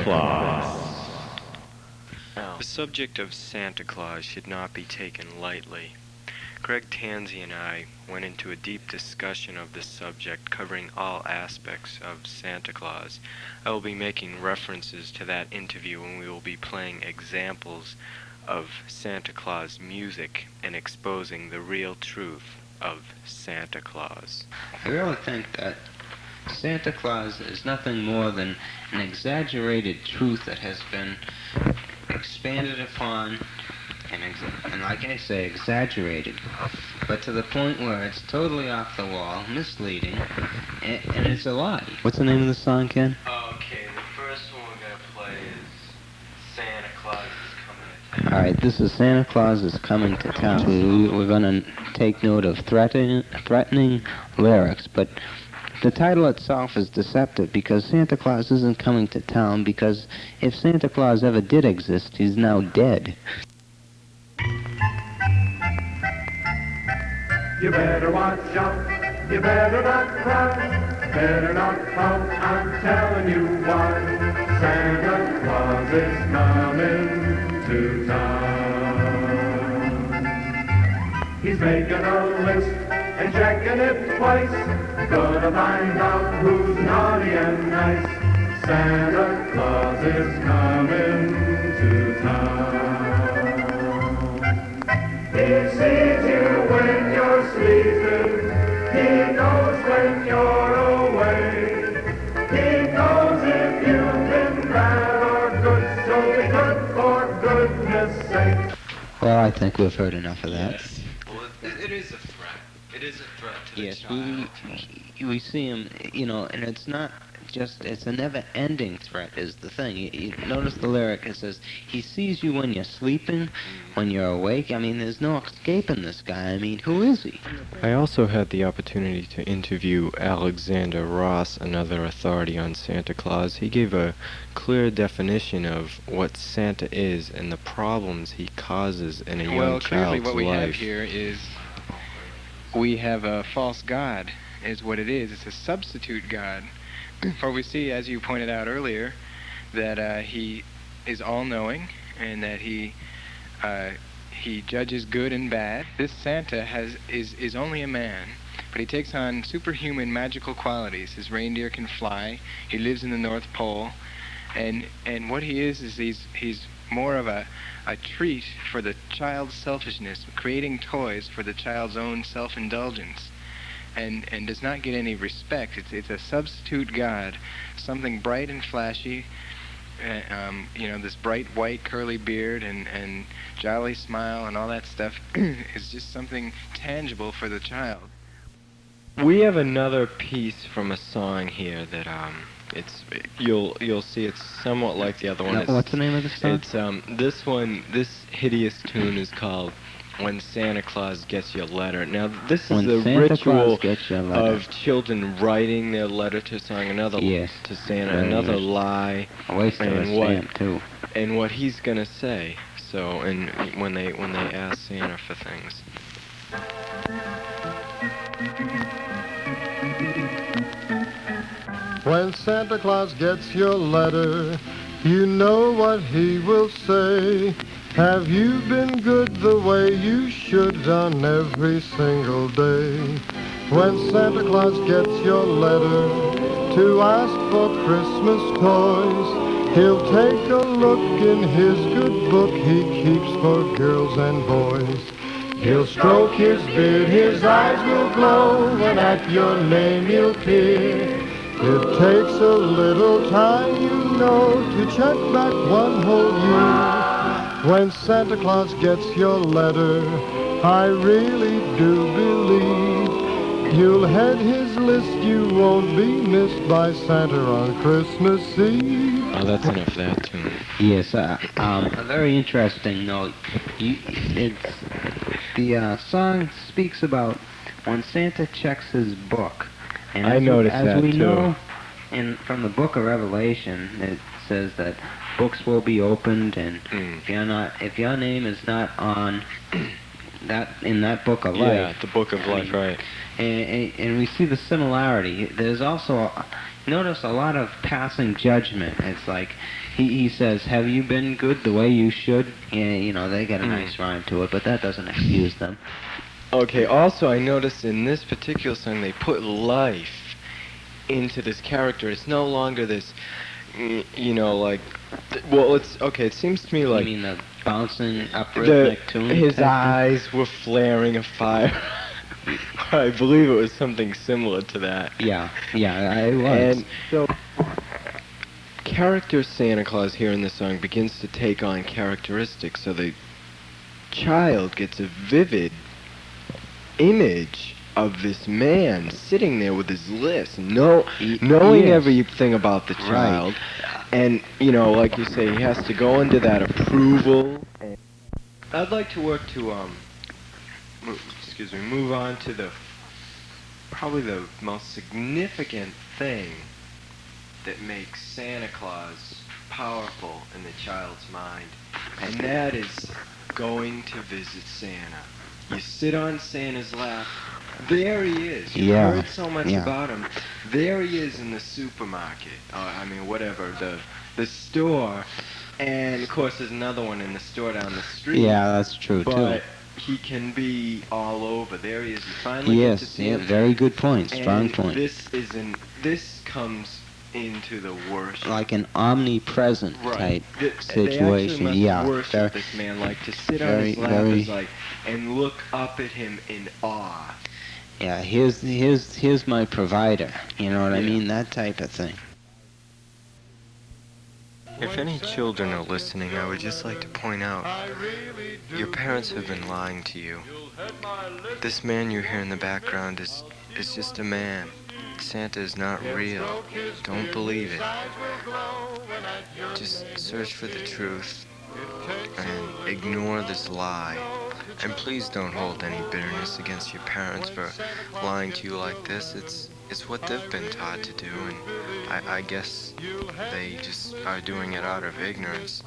Claus. The subject of Santa Claus should not be taken lightly. Greg Tansey and I went into a deep discussion of this subject, covering all aspects of Santa Claus. I will be making references to that interview, and we will be playing examples of Santa Claus music and exposing the real truth of Santa Claus. I really think that Santa Claus is nothing more than an exaggerated truth that has been expanded upon and like I say, exaggerated, but to the point where it's totally off the wall, misleading, and it's a lie. What's the name of the song, Ken? Okay, the first one we're going to play is Santa Claus is Coming to Town. All right, this is Santa Claus is Coming to Town. We're going to take note of threatening lyrics, but the title itself is deceptive because Santa Claus isn't coming to town, because if Santa Claus ever did exist, he's now dead. You better watch out, you better not cry, better not pout, I'm telling you why. Santa Claus is coming to town. He's making a list and checking it twice, gonna find out who's naughty and nice. Santa Claus is coming to town. He sees you when you're sleeping, he knows when you're away, he knows if you've been bad or good, so be good for goodness sake. Well, I think we've heard enough of that. Yes. Well, it is a threat. It is a threat to the Yes, child. we see him, and it's not just, it's a never-ending threat is the thing. You notice the lyric, it says, he sees you when you're sleeping, when you're awake. I mean, there's no escaping this guy. I mean, who is he? I also had the opportunity to interview Alexander Ross, another authority on Santa Claus. He gave a clear definition of what Santa is and the problems he causes in a young child's life. Well, clearly what we have here is we have a false god, is what it is. It's a substitute god. For we see, as you pointed out earlier, that he is all-knowing and that he judges good and bad. This Santa is only a man, but he takes on superhuman magical qualities. His reindeer can fly. He lives in the North Pole, and what he is he's more of a treat for the child's selfishness, creating toys for the child's own self-indulgence. And does not get any respect. It's a substitute god, something bright and flashy, this bright white curly beard and jolly smile and all that stuff is just something tangible for the child. We have another piece from a song here that you'll see it's somewhat like the other one. Now, what's the name of the song? It's this hideous tune is called When Santa Claus Gets Your Letter. Now, this is the ritual of children writing their letter to to Santa, another lie, a waste of a stamp, too. And what he's gonna say. So, and when they ask Santa for things. When Santa Claus gets your letter, you know what he will say. Have you been good the way you should on every single day? When Santa Claus gets your letter to ask for Christmas toys, he'll take a look in his good book he keeps for girls and boys. He'll stroke his beard, his eyes will glow, and at your name he'll peer. It takes a little time, to check back one whole year. When Santa Claus gets your letter, I really do believe you'll head his list, you won't be missed by Santa on Christmas Eve. Oh, that's enough of that tune. Yes, a very interesting note. The song speaks about when Santa checks his book. And I noticed that, as we too. know, from the book of Revelation, it says that books will be opened, and if your name is not on in that book of Yeah, life. the Book of Life, right. And we see the similarity. There's also, notice a lot of passing judgment. It's like, he says, have you been good the way you should? Yeah, they get a nice rhyme to it, but that doesn't excuse them. Okay, also I noticed in this particular song they put life into this character. It's no longer this, it seems to me like You mean the bouncing up rhythmic tune? his type eyes were flaring a fire. I believe it was something similar to that. thing? Yeah, it was. And so, character Santa Claus here in the song begins to take on characteristics, so the child gets a vivid image of this man sitting there with his list, knowing yes. everything about the child, and like you say, he has to go into that approval. And I'd like to work to move on to probably the most significant thing that makes Santa Claus powerful in the child's mind, and that is going to visit Santa. You sit on Santa's lap. There he is. You've heard so much about him. There he is in the supermarket. Whatever, the store. And, of course, there's another one in the store down the street. Yeah, that's true, but too. he can be all over. There he is. You finally get to see him. Very good point. Strong And point. this comes into the worship. Like an omnipresent type situation. They actually must worship very, this man, like to sit on very, his lap very- is like, and look up at him in awe. Yeah, here's my provider. You know what I Yeah. mean? That type of thing. If any children are listening, I would just like to point out, your parents have been lying to you. This man you hear in the background is just a man. Santa is not real. Don't believe it. Just search for the truth and ignore this lie. And please don't hold any bitterness against your parents for lying to you like this. It's what they've been taught to do, and I guess they just are doing it out of ignorance.